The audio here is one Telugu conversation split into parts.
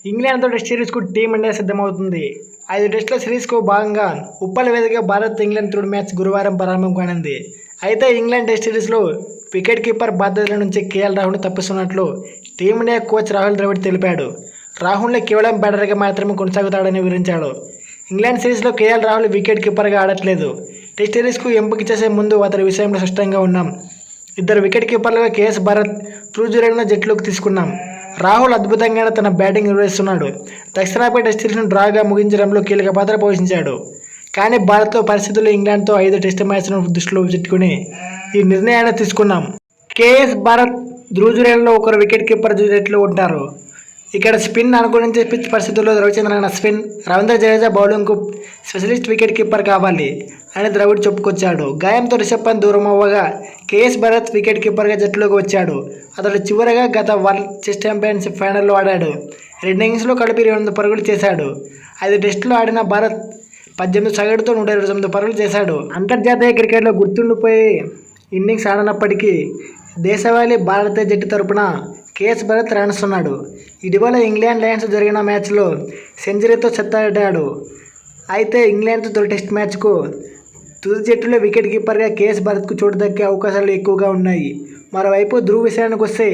ఇంగ్లాండ్తో టెస్ట్ సిరీస్కు టీమిండియా సిద్ధమవుతుంది. 5 టెస్టుల సిరీస్కు భాగంగా ఉప్పల్ వేదికగా భారత్ ఇంగ్లాండ్ తొలి మ్యాచ్ గురువారం ప్రారంభం కానుంది. అయితే ఇంగ్లాండ్ టెస్ట్ సిరీస్లో వికెట్ కీపర్ బాధ్యతల నుంచి కేఎల్ రాహుల్ను తప్పిస్తున్నట్లు టీమిండియా కోచ్ రాహుల్ ద్రవిడ్ తెలిపాడు. రాహుల్ని కేవలం బ్యాటర్గా మాత్రమే కొనసాగుతాడని వివరించాడు. ఇంగ్లాండ్ సిరీస్లో కేఎల్ రాహుల్ వికెట్ కీపర్గా ఆడట్లేదు. టెస్ట్ సిరీస్కు ఎంపిక చేసే ముందు అతని విషయంలో స్పష్టంగా ఉన్నాం. 2 వికెట్ కీపర్లుగా కేఎస్ భరత్, ధ్రువ్ జట్టులోకి తీసుకున్నాం. రాహుల్ అద్భుతంగానే తన బ్యాటింగ్ నిర్వహిస్తున్నాడు. దక్షిణాఫ్రికా టెస్ట్ సిరీస్ను డ్రాగా ముగించడంలో కీలక పాత్ర పోషించాడు. కానీ భారత్లో పరిస్థితులు ఇంగ్లాండ్తో 5 టెస్ట్ మ్యాచ్లను దృష్టిలో పెట్టుకుని ఈ నిర్ణయాన్ని తీసుకున్నాం. కేఎస్ భరత్, ధ్రువ్ జురేల్తో ఒకరు వికెట్ కీపర్ జట్టులో ఉంటారు. ఇక్కడ స్పిన్ అనుకూలించే పిచ్ పరిస్థితుల్లో రవిచంద్రన్ అశ్విన్, రవీంద్ర జడేజా బౌలింగ్కు స్పెషలిస్ట్ వికెట్ కీపర్ కావాలి అని ద్రవిడ్ చెప్పుకొచ్చాడు. గాయంతో రిషబ్ పంత్ దూరం అవ్వగా కేఎస్ భరత్ వికెట్ కీపర్గా జట్టులోకి వచ్చాడు. అతడు చివరగా గత వరల్డ్ చెస్ ఛాంపియన్షిప్ ఫైనల్లో ఆడాడు. 2 ఇన్నింగ్స్లో కలిపి 28 పరుగులు చేశాడు. 5 టెస్టులు ఆడిన భరత్ 18 సగటుతో 129 పరుగులు చేశాడు. అంతర్జాతీయ క్రికెట్లో గుర్తుండిపోయే ఇన్నింగ్స్ ఆడినప్పటికీ దేశవాళీ భారత జట్టు తరపున కేఎస్ భరత్ రాణిస్తున్నాడు. ఇటీవల ఇంగ్లాండ్ లయన్స్ జరిగిన మ్యాచ్లో సెంచరీతో చెత్తాడాడు. అయితే ఇంగ్లాండ్తో తొలి టెస్ట్ మ్యాచ్కు తుది జట్టులో వికెట్ కీపర్గా కేఎస్ భరత్కు చోటు దక్కే అవకాశాలు ఎక్కువగా ఉన్నాయి. మరోవైపు ధ్రువ్ విషయానికి వస్తే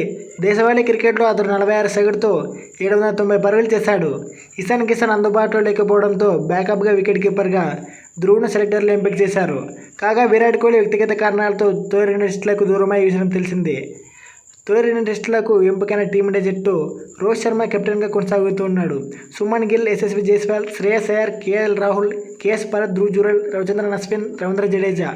దేశవాళీ క్రికెట్లో అతడు 46 సగటుతో 790 పరుగులు చేశాడు. ఇషాన్ కిషన్ అందుబాటులో లేకపోవడంతో బ్యాకప్గా వికెట్ కీపర్గా ధ్రువ్ను సెలెక్టర్లు ఎంపిక చేశారు. కాగా విరాట్ కోహ్లీ వ్యక్తిగత కారణాలతో తొలి 2 టెస్టులకు దూరమై విషయం తెలిసిందే. తొలి 2 టెస్టులకు ఎంపికైన టీమిండియా జట్టు రోహిత్ శర్మ కెప్టెన్గా కొనసాగుతున్నాడు. Shubman Gill, Yashasvi Jaiswal, Shreyas Iyer, KL Rahul, KS Bharat, Dhruv Jurel, Ravichandran Ashwin, Ravindra Jadeja